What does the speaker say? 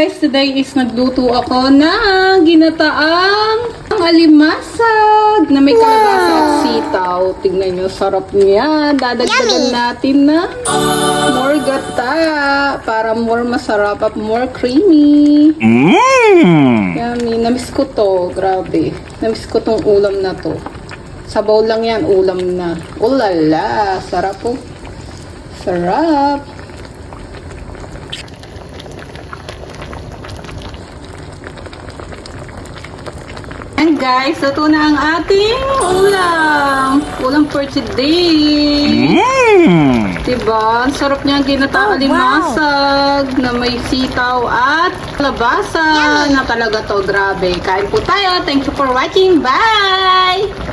guys, today is nagluto ako ng ginataang alimasag na may kalabasa at sitaw. Tignan nyo, sarap niya. Dadagdagan natin ng more gata para more masarap at more creamy. Yummy. Namiss ko to. Grabe. Namiss ko tong ulam na to. Sabaw lang yan, ulam na. Ulala. Sarap po. Sarap. And guys, ito na ang ating ulam. Ulam for today. Diba? Ang sarap niya ginataang alimasag na may sitaw at kalabasa na talaga to. Grabe. Kain po tayo. Thank you for watching. Bye!